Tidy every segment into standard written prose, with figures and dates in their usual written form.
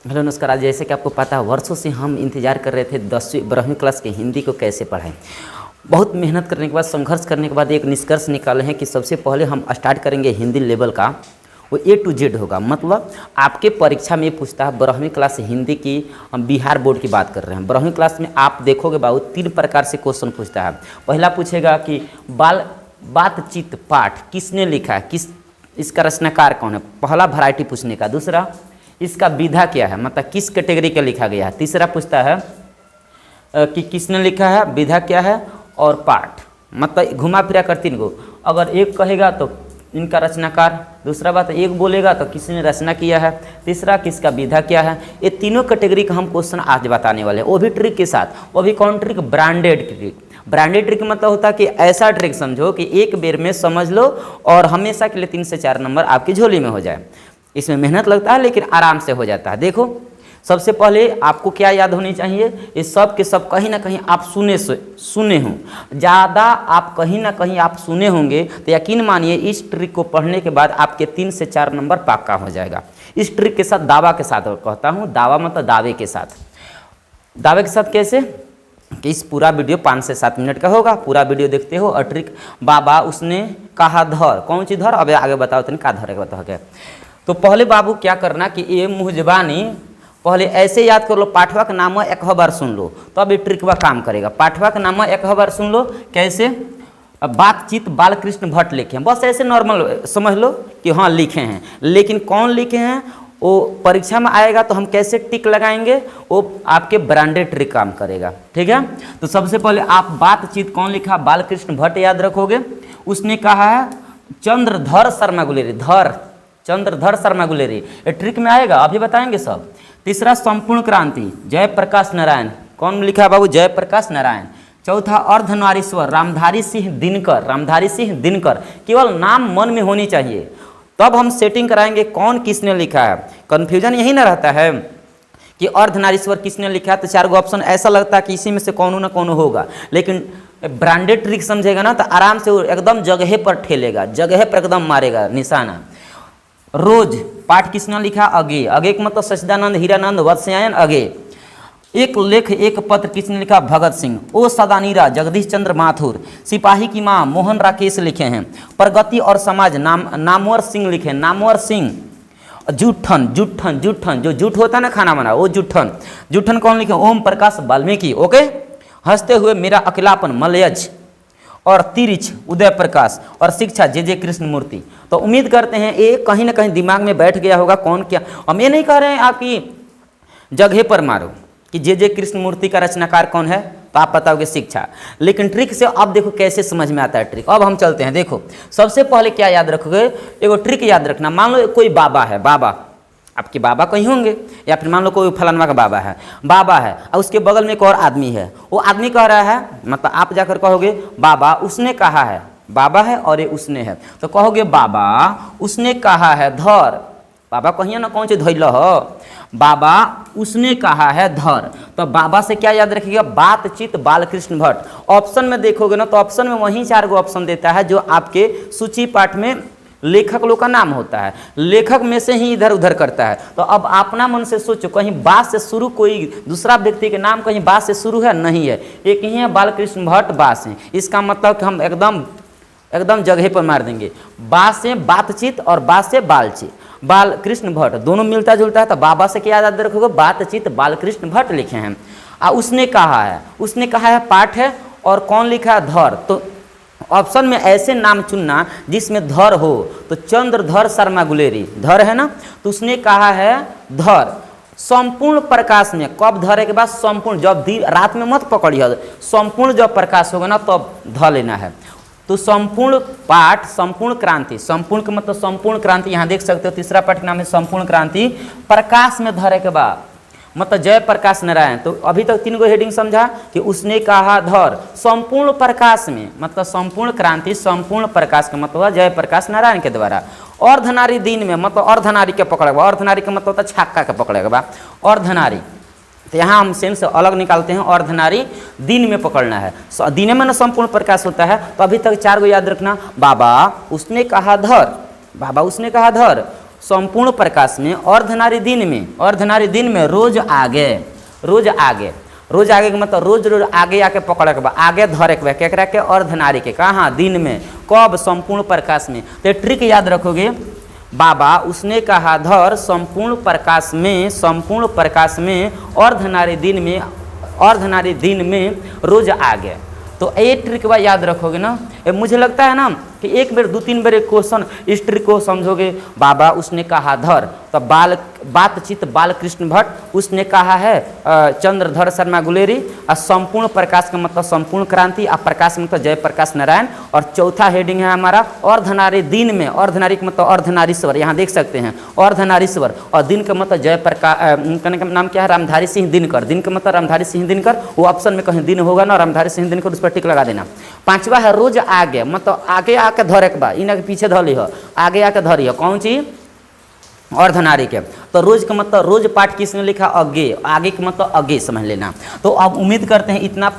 Hello नमस्कार। आज जैसे कि आपको पता है वर्षों से हम इंतजार कर रहे थे 10वीं 12वीं क्लास के हिंदी को कैसे पढ़ें। बहुत मेहनत करने के बाद, संघर्ष करने के बाद एक निष्कर्ष निकाले हैं कि सबसे पहले हम स्टार्ट करेंगे हिंदी लेवल का, वो A to Z होगा। मतलब आपके परीक्षा में पूछता है 12वीं क्लास हिंदी की, हम बिहार बोर्ड की बात कर रहे हैं। 12वीं क्लास में आप देखोगे बाबू 3 प्रकार से क्वेश्चन पूछता है। पहला पूछेगा कि बातचीत पाठ किसने लिखा है, इसका रचनाकार कौन है, पहला वैरायटी पूछने का। दूसरा, इसका विधा क्या है, मतलब किस कैटेगरी का लिखा गया है। तीसरा पूछता है कि किसने लिखा है, विधा क्या है, और पाठ, मतलब घुमा फिरा कर 3 गो। अगर एक कहेगा तो इनका रचनाकार, दूसरा बात एक बोलेगा तो किसने रचना किया है, तीसरा किसका विधा क्या है। ये तीनों कैटेगरी का हम क्वेश्चन आज बताने वाले हैं, वो भी ट्रिक के साथ। वो भी कौन trick, branded trick. Branded trick मतलब होता है कि ऐसा ट्रिक समझो कि एक बेर में समझ लो और हमेशा के लिए 3 से 4 नंबर आपकी झोली में हो जाए। इसमें मेहनत लगता है लेकिन आराम से हो जाता है। देखो, सबसे पहले आपको क्या याद होनी चाहिए, ये सब के सब कहीं ना कहीं आप सुने हों। ज़्यादा आप कहीं ना कहीं आप सुने होंगे तो यकीन मानिए इस ट्रिक को पढ़ने के बाद आपके 3 से 4 नंबर पक्का हो जाएगा। इस ट्रिक के साथ, दावा के साथ कहता हूँ, दावा मतलब दावे के साथ। दावे के साथ कैसे कि इस पूरा वीडियो 5 से 7 मिनट का होगा, पूरा वीडियो देखते हो और ट्रिक बाबा उसने कहा धर, कौन सी धर, अब आगे बताओ तो का धर बताओ क्या। तो पहले बाबू क्या करना कि ये मुहजबानी पहले ऐसे याद कर लो, पाठवा का नाम एक बार सुन लो तो अब ये ट्रिकवा काम करेगा। पाठवा का नाम एक बार सुन लो, कैसे, बातचीत बालकृष्ण भट्ट लिखे हैं, बस ऐसे नॉर्मल समझ लो कि हाँ लिखे हैं, लेकिन कौन लिखे हैं वो परीक्षा में आएगा तो हम कैसे टिक लगाएंगे, वो आपके ब्रांडेड ट्रिक काम करेगा। ठीक है, तो सबसे पहले आप बातचीत कौन लिखा, बालकृष्ण भट्ट याद रखोगे। उसने कहा है चंद्रधर शर्मा गुलेरी, चंद्रधर शर्मा गुलेरी, ये ट्रिक में आएगा, अभी बताएंगे सब। तीसरा, संपूर्ण क्रांति जयप्रकाश नारायण, कौन लिखा बाबू, जयप्रकाश नारायण। चौथा, अर्धनारीश्वर रामधारी सिंह दिनकर, केवल नाम मन में होनी चाहिए, तब हम सेटिंग कराएंगे कौन किसने लिखा है। कन्फ्यूजन यही ना रहता है कि अर्धनारीश्वर किसने लिखा है, तो 4 गो ऑप्शन ऐसा लगता है कि इसी में से कौन ना कौन होगा, लेकिन ब्रांडेड ट्रिक समझेगा ना तो आराम से एकदम जगह पर ठेलेगा, जगह पर एकदम मारेगा निशाना। रोज पाठ किसने लिखा, अगे का मतलब सच्चिदानंद हीरानंद वत्स्यायन अगे। एक लेख एक पत्र किसने लिखा, भगत सिंह। ओ सदानीरा जगदीश चंद्र माथुर। सिपाही की माँ मोहन राकेश लिखे हैं। प्रगति और समाज नामवर सिंह लिखे हैं, नामवर सिंह। जूठन जो जूठ होता है ना खाना बना, वो जूठन कौन लिखे, ओम प्रकाश वाल्मीकि। ओके, हंसते हुए मेरा अकेलापन मलयज, और तिरिच उदय प्रकाश, और शिक्षा जे कृष्णमूर्ति। तो उम्मीद करते हैं ये कहीं ना कहीं दिमाग में बैठ गया होगा कौन क्या। हम ये नहीं कह रहे हैं आपकी जगह पर मारो कि जे कृष्णमूर्ति का रचनाकार कौन है, तो आप बताओगे शिक्षा, लेकिन ट्रिक से अब देखो कैसे समझ में आता है ट्रिक। अब हम चलते हैं, देखो सबसे पहले क्या याद रखोगे, एगो ट्रिक याद रखना। मान लो कोई बाबा है, बाबा आपके बाबा कहीं होंगे, या फिर मान लो कोई फलानवा का बाबा है और उसके बगल में एक और आदमी है, वो आदमी कह रहा है, मतलब आप जाकर कहोगे बाबा उसने कहा है, बाबा है और ये उसने है, तो कहोगे बाबा उसने कहा है धर। बाबा कहिए ना कौन सी धैल हो, बाबा उसने कहा है धर। तो बाबा से क्या याद रखिएगा, बातचीत बालकृष्ण भट्ट। ऑप्शन में देखोगे ना तो ऑप्शन में वहीं 4 गो ऑप्शन देता है जो आपके सूची पाठ में लेखक लोग का नाम होता है, लेखक में से ही इधर उधर करता है। तो अब अपना मन से सोचो, कहीं बात से शुरू कोई दूसरा व्यक्ति के नाम कहीं बात से शुरू है, नहीं है, एक ही है बालकृष्ण भट्ट, बात से। इसका मतलब कि हम एकदम जगह पर मार देंगे। बात से बातचीत और बात से बालकृष्ण भट्ट दोनों मिलता जुलता है, तो बाबा से क्या याद रखोगे, बातचीत बालकृष्ण भट्ट लिखे हैं। उसने कहा है पाठ है, और कौन लिखा है, धर। तो ऑप्शन में ऐसे नाम चुनना जिसमें धर हो, तो चंद्रधर शर्मा गुलेरी, धर है ना, तो उसने कहा है धर। संपूर्ण प्रकाश में कब धरे के बाद संपूर्ण, जब रात में मत पकड़िए, संपूर्ण जब प्रकाश होगा ना तब ध लेना है। तो संपूर्ण पाठ संपूर्ण क्रांति, संपूर्ण का मतलब संपूर्ण क्रांति, यहाँ देख सकते हो तीसरा पाठ का नाम है संपूर्ण क्रांति। प्रकाश में धरे के बाद मतलब जयप्रकाश नारायण। तो अभी तक 3 गो हेडिंग समझा कि उसने कहा धर। संपूर्ण प्रकाश में मतलब संपूर्ण क्रांति, संपूर्ण प्रकाश का मतलब जयप्रकाश नारायण के द्वारा। अर्धनारी दिन में मतलब अर्धनारी के पकड़ेगा, अर्धनारी का मतलब होता है छक्का के पकड़ेगा, अर्धनारी। तो यहाँ हम सेंस अलग निकालते हैं, अर्धनारी दिन में पकड़ना है, दिन में ना संपूर्ण प्रकाश होता है। तो अभी तक 4 गो याद रखना, बाबा उसने कहा धर, संपूर्ण प्रकाश में, अर्धनारी दिन में, अर्धनारी दिन में रोज आगे, रोज आगे, रोज आगे के मतलब रोज रोज आगे आके पकड़ के बा, आगे धरे के बा, केकरा के? अर्धनारी के। कहाँ? दिन में। कब? संपूर्ण प्रकाश में। तो ट्रिक याद रखोगे, बाबा उसने कहा धर संपूर्ण प्रकाश में, संपूर्ण प्रकाश में, अर्धनारी दिन में, अर्धनारी दिन में रोज आगे। तो ये ट्रिक बा याद रखोगे ना। मुझे लगता है ना कि एक बार 2-3 बार एक क्वेश्चन इस ट्रिक को समझोगे। बाबा उसने कहा धर, तो बातचीत बालकृष्ण भट्ट, उसने कहा है चंद्रधर शर्मा गुलेरी, और संपूर्ण प्रकाश का मतलब संपूर्ण क्रांति, और प्रकाश मतलब जयप्रकाश नारायण। और चौथा हेडिंग है हमारा अर्धनारी दिन में, अर्धनारी का मतलब अर्धनारीश्वर, यहाँ देख सकते हैं अर्धनारीश्वर, और दिन का मतलब जयप्रकाश, कहने का नाम क्या है? रामधारी सिंह दिनकर। दिन का मतलब रामधारी सिंह दिनकर, वो ऑप्शन में कहीं दिन होगा ना, रामधारी सिंह दिनकर, उस पर टिक लगा देना। पांचवा है रोज आगे, मतलब आगे आके धरे के बा, इनके पीछे धली हो, आगे आके धरी हो, कौन चीज? अर्धनारी के। तो रोज का मतलब रोज पाठ किसने लिखा? अगे, आगे का मतलब अगे समझ लेना। तो अब उम्मीद करते हैं इतना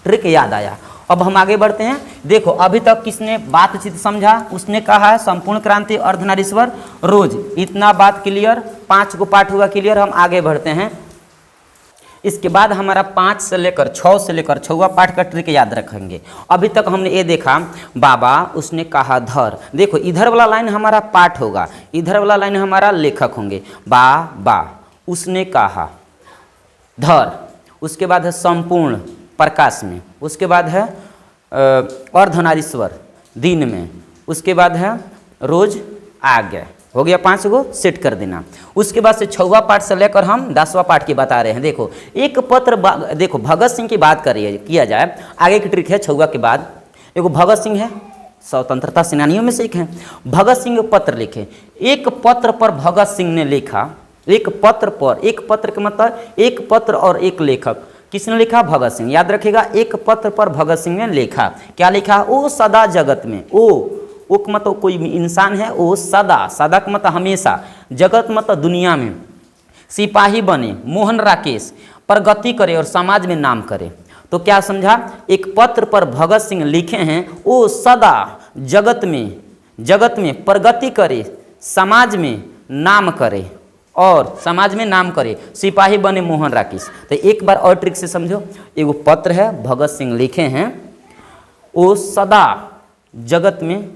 ट्रिक याद आया। अब हम आगे बढ़ते हैं। देखो अभी तक किसने बातचीत समझा? उसने कहा है संपूर्ण क्रांति, अर्धनारीश्वर, रोज, इतना बात क्लियर। 5 को पाठ हुआ क्लियर। हम आगे बढ़ते हैं। इसके बाद हमारा 5 से लेकर 6 से लेकर 6वां पाठ का ट्रिक याद रखेंगे। अभी तक हमने ये देखा, बाबा उसने कहा धर। देखो इधर वाला लाइन हमारा पाठ होगा, इधर वाला लाइन हमारा लेखक होंगे। बाबा उसने कहा धर, उसके बाद है संपूर्ण प्रकाश में, उसके बाद है अर्धनारीश्वर दिन में, उसके बाद है रोज आगे। हो गया 5 गो, सेट कर देना। उसके बाद से 6वां पाठ से लेकर हम 10वां पाठ की बता रहे हैं। देखो एक पत्र, देखो भगत सिंह की बात करिए किया जाए, आगे की ट्रिक है 6वां के बाद। एगो भगत सिंह है, स्वतंत्रता सेनानियों में से एक है। भगत सिंह पत्र लिखे, एक पत्र पर भगत सिंह ने लिखा, एक पत्र पर, एक पत्र का मतलब एक पत्र और एक लेखक, किसने लिखा? भगत सिंह। याद रखिएगा, एक पत्र पर भगत सिंह ने लिखा। क्या लिखा? ओ सदा जगत में, ओ का मतलब कोई इंसान है, ओ सदा, सदा का मतलब हमेशा, जगत मतलब दुनिया में, सिपाही बने मोहन राकेश, प्रगति करे और समाज में नाम करे। तो क्या समझा? एक पत्र पर भगत सिंह लिखे हैं, ओ सदा जगत में प्रगति करे, समाज में नाम करे, और समाज में नाम करे, सिपाही बने मोहन राकेश। तो एक बार और ट्रिक से समझो। एगो पत्र है, भगत सिंह लिखे हैं, ओ सदा जगत में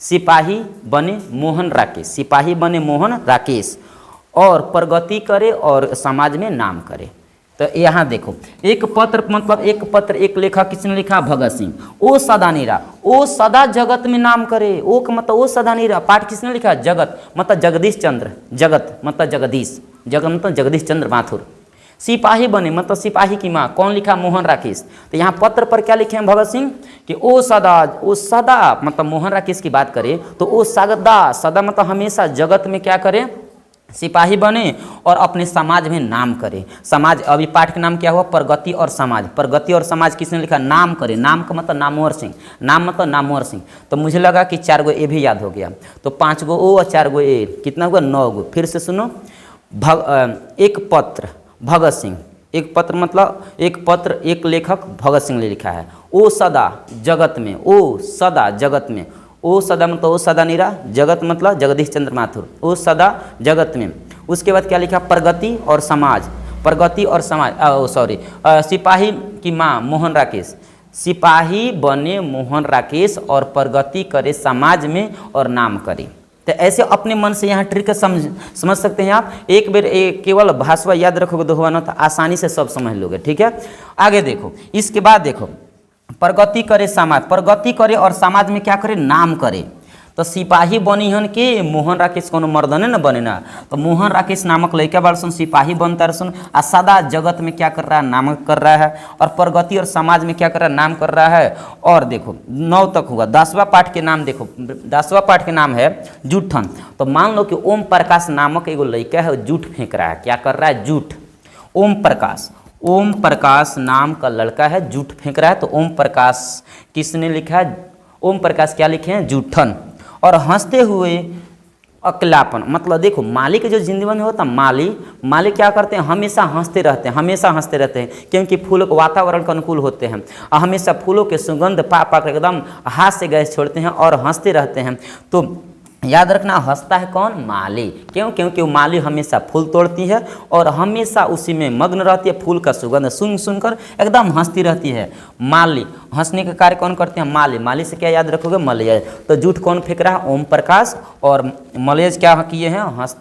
सिपाही बने मोहन राकेश, सिपाही बने मोहन राकेश, और प्रगति करे और समाज में नाम करे। तो यहाँ देखो एक पत्र मतलब एक पत्र एक लेखक, किसने लिखा? भगत सिंह। ओ सदा नीरा, ओ सदा जगत में नाम करे, ओ का मतलब ओ सदा नीरा, पाठ किसने लिखा? जगत मतलब जगदीश चंद्र, जगत मतलब जगदीश, जगत मतलब जगदीश चंद्र माथुर। सिपाही बने मतलब सिपाही की माँ, कौन लिखा? मोहन राकेश। तो यहाँ पत्र पर क्या लिखे हैं भगत सिंह कि ओ सदा मतलब मोहन राकेश की बात करें तो ओ सदा, सदा मतलब हमेशा जगत में क्या करे? सिपाही बने और अपने समाज में नाम करे। समाज, अभी पाठ का नाम क्या हुआ? प्रगति और समाज। प्रगति और समाज किसने लिखा? नाम करे, नाम का मतलब नामवर सिंह, नाम मतलब नामवर सिंह। तो मुझे लगा कि 4 गो ए भी याद हो गया। तो 5 गो ओ और 4 गो ए, कितना हुआ? 9 गो। फिर से सुनो, एक पत्र भगत सिंह, एक पत्र मतलब एक पत्र एक लेखक भगत सिंह ने लिखा है, ओ सदा जगत में, ओ सदा जगत में, ओ सदा मतलब ओ सदा नीरा, जगत मतलब जगदीश चंद्र माथुर, ओ सदा जगत में। उसके बाद क्या लिखा? प्रगति और समाज, प्रगति और समाज, सिपाही की माँ मोहन राकेश, सिपाही बने मोहन राकेश और प्रगति करे समाज में और नाम करे। तो ऐसे अपने मन से यहाँ ट्रिक समझ सकते हैं आप। एक बार केवल भाषा याद रखोगे दोहवा ना, तो आसानी से सब समझ लोगे। ठीक है, आगे देखो। इसके बाद देखो प्रगति करे समाज, प्रगति करे और समाज में क्या करे? नाम करे। तो सिपाही बनी हन के मोहन राकेश कोनो मर्दने न बने ना, तो मोहन राकेश नामक लड़का बाल सुन सिपाही बनता सुन, आ सदा जगत में क्या कर रहा है? नाम कर रहा है, और प्रगति और समाज में क्या कर रहा है? नाम कर रहा है। और देखो 9 तक होगा। 10वां पाठ के नाम देखो, 10वां पाठ के नाम है जूठन। तो मान लो कि ओम प्रकाश नामक एगो लड़का है, जूठ फेंक रहा है। क्या कर रहा है? जूठ। ओम प्रकाश नाम का लड़का है, जूठ फेंक रहा है। तो ओम प्रकाश किसने लिखा है? ओम प्रकाश क्या लिखे हैं? जूठन। और हंसते हुए अकेलापन, मतलब देखो माली के जो जिंदगी में होता माली क्या करते हैं? हमेशा हंसते रहते हैं, हमेशा हंसते रहते हैं, क्योंकि फूलों के वातावरण के अनुकूल होते हैं, हमेशा फूलों के सुगंध पा कर एकदम हाथ से गैस छोड़ते हैं और हंसते रहते हैं। तो याद रखना, हंसता है कौन? माली। क्यों? क्योंकि वो माली हमेशा फूल तोड़ती है और हमेशा उसी में मग्न रहती है, फूल का सुगंध सुन सुनकर एकदम हंसती रहती है। माली, हंसने का कार्य कौन करते हैं? माली। माली से क्या याद रखोगे? मलयज। तो जूठ कौन फेंक रहा है? ओम प्रकाश। और मलयज क्या किए हैं? हंस।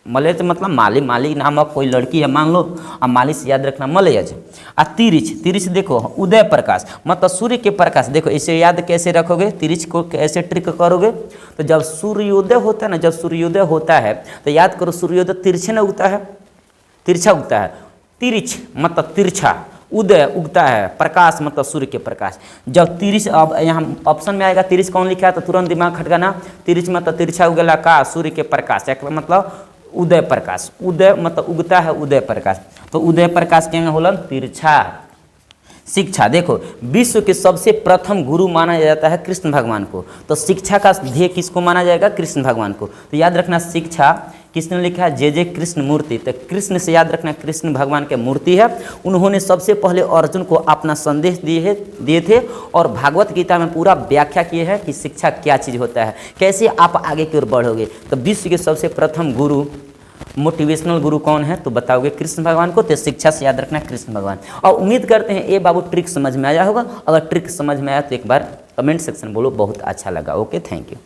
मलयज मतलब माली, माली नामक कोई लड़की है मान लो, अब माली से याद रखना मलयज। तिरिच, तिरिच देखो उदय प्रकाश मतलब सूर्य के प्रकाश। देखो इसे याद कैसे रखोगे? तिरिच को कैसे ट्रिक करोगे? तो जब सूर्योदय होता है ना, जब सूर्योदय होता है तो याद करो सूर्योदय तिरछे न उगता है, तिरछा उगता है। तिरिच मतलब तिरछा, उदय उगता है, प्रकाश मतलब सूर्य के प्रकाश। जब तिरिच, अब यहाँ ऑप्शन में आएगा तिरिच कौन लिखा है तो तुरंत दिमाग खटकाना। तिरिच मतलब तिरछा उगला का सूर्य के प्रकाश, मतलब उदय प्रकाश। उदय मतलब उगता है उदय प्रकाश, तो उदय प्रकाश क्या होलन? तिरछा। शिक्षा, देखो विश्व के सबसे प्रथम गुरु माना जाता है कृष्ण भगवान को, तो शिक्षा का ध्येय किसको माना जाएगा? कृष्ण भगवान को। तो याद रखना शिक्षा किसने लिखा है? जे कृष्ण मूर्ति। तो कृष्ण से याद रखना कृष्ण भगवान के मूर्ति है। उन्होंने सबसे पहले अर्जुन को अपना संदेश दिए थे और भागवत गीता में पूरा व्याख्या किए हैं कि शिक्षा क्या चीज़ होता है, कैसे आप आगे की ओर बढ़ोगे। तो विश्व के सबसे प्रथम गुरु, मोटिवेशनल गुरु कौन है? तो बताओगे कृष्ण भगवान को। तो शिक्षा से याद रखना कृष्ण भगवान। और उम्मीद करते हैं ये बाबू ट्रिक समझ में आया होगा। अगर ट्रिक समझ में आया तो एक बार कमेंट सेक्शन बोलो बहुत अच्छा लगा। Okay, thank you.